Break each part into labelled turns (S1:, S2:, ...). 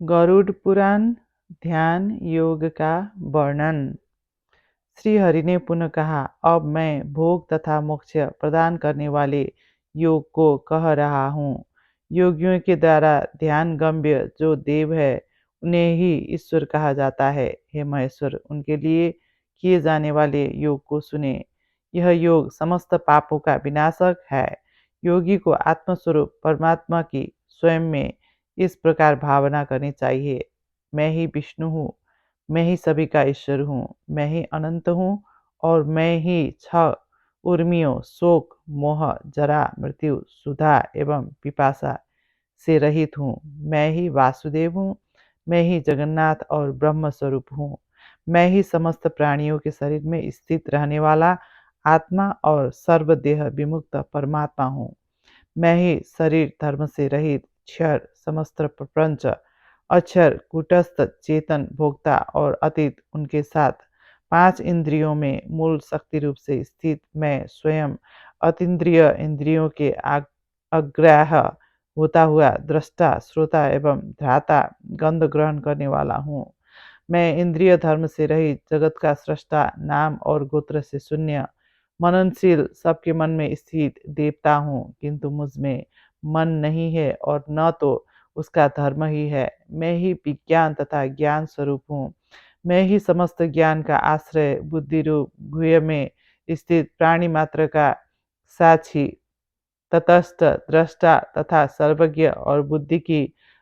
S1: गरुड़ पुराण ध्यान योग का वर्णन। श्री हरि ने पुनः कहा, अब मैं भोग तथा मोक्ष प्रदान करने वाले योग को कह रहा हूँ। योगियों के द्वारा ध्यान गम्य जो देव है उन्हें ही ईश्वर कहा जाता है। हे महेश्वर, उनके लिए किए जाने वाले योग को सुने। यह योग समस्त पापों का विनाशक है। योगी को आत्मस्वरूप परमात्मा की स्वयं में इस प्रकार भावना करनी चाहिए, मैं ही विष्णु हूँ, मैं ही सभी का ईश्वर हूँ, मैं ही अनंत हूँ और मैं ही छह उर्मियों शोक मोह जरा मृत्यु सुधा एवं पिपासा से रहित हूँ। मैं ही वासुदेव हूँ, मैं ही जगन्नाथ और ब्रह्म स्वरूप हूँ। मैं ही समस्त प्राणियों के शरीर में स्थित रहने वाला आत्मा और सर्वदेह विमुक्त परमात्मा हूँ। मैं ही शरीर धर्म से रहित क्षर समस्त प्रपंच अक्षर कूटस्थ चेतन भोक्ता और अतीत उनके साथ पांच इंद्रियों में मूल शक्ति रूप से स्थित मैं स्वयं अतीन्द्रिय इंद्रियों के अग्राह्य होता हुआ दृष्टा श्रोता एवं ध्राता गंध ग्रहण करने वाला हूँ। मैं इंद्रिय धर्म से रहित जगत का सृष्टा नाम और गोत्र से शून्य मननशील सबके मन में स्थित देवता हूँ, किंतु मुझ में मन नहीं है और न तो उसका धर्म ही है। मैं ही विज्ञान तथा ज्ञान स्वरूप हूँ। मैं ही समस्त ज्ञान का आश्रय बुद्धि रूप गुह्य में स्थित प्राणी मात्र का साक्षी तटस्थ दृष्टा तथा सर्वज्ञ और बुद्धि की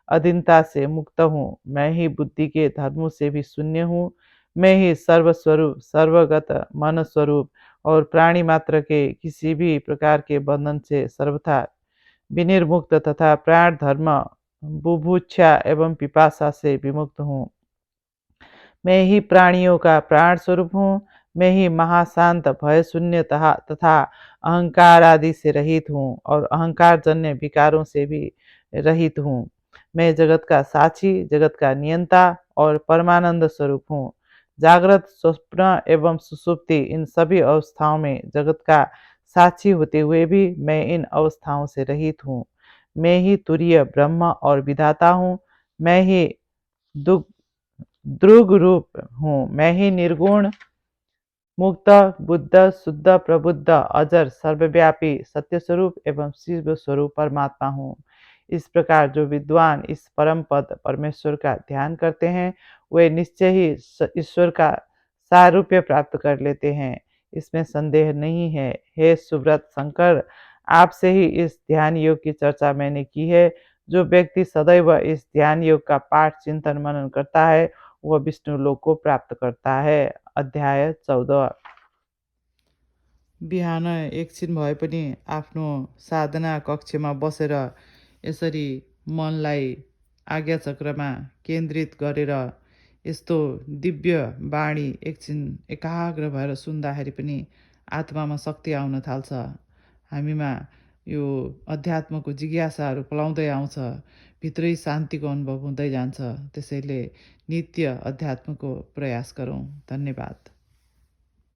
S1: अधीनता से मुक्त हूँ। मैं ही बुद्धि के धर्मों से भी शून्य हूँ। मैं ही सर्वस्वरूप सर्वगत मन स्वरूप और प्राणी मात्र के किसी भी प्रकार के बंधन से सर्वथा विनिर्मुक्त तथा प्राण धर्म बुभुक्षा एवं पिपासा से विमुक्त हूँ। मैं ही प्राणियों का प्राण स्वरूप हूँ। मैं ही महाशांत भय शून्य तथा अहंकार आदि से रहित हूँ और अहंकार जन्य विकारों से भी रहित हूँ। मैं जगत का साक्षी जगत का नियंता और परमानंद स्वरूप हूँ। जागृत स्वप्न एवं सुसुप्ति इन सभी अवस्थाओं में जगत का साक्षी होते हुए भी मैं इन अवस्थाओं से रहित हूँ। मैं ही तुरीय ब्रह्म और विधाता हूँ। मैं ही दुख द्रुग रूप हूँ। मैं ही निर्गुण मुक्त बुद्ध शुद्ध प्रबुद्ध अजर सर्वव्यापी सत्य स्वरूप एवं शिव स्वरूप परमात्मा हूँ। इस प्रकार जो विद्वान इस परम पद परमेश्वर का ध्यान करते हैं वे निश्चय ही ईश्वर का सारूप्य प्राप्त कर लेते हैं, इसमें संदेह नहीं है। हे सुव्रत शंकर, आपसे ही इस ध्यान योग की चर्चा मैंने की है। जो व्यक्ति सदैव इस ध्यान योग का पाठ चिंतन मनन करता है वह विष्णु लोक को प्राप्त करता है। अध्याय 14। बिहान एकछिन भए पनि आफ्नो साधना कक्षमा बसेर यसरी मनलाई आज्ञा चक्रमा केन्द्रित गरेर यस्तो दिव्य बाणी एकछिन एकाग्र भएर सुन्दाखेरि पनि आत्मामा शक्ति आउन थाल्छ। हामीमा यो अध्यात्मको जिज्ञासाहरू पलाउँदै आउँछ, भित्रै शान्तिको अनुभव हुँदै जान्छ। त्यसैले नित्य अध्यात्मको प्रयास गरौँ। धन्यवाद।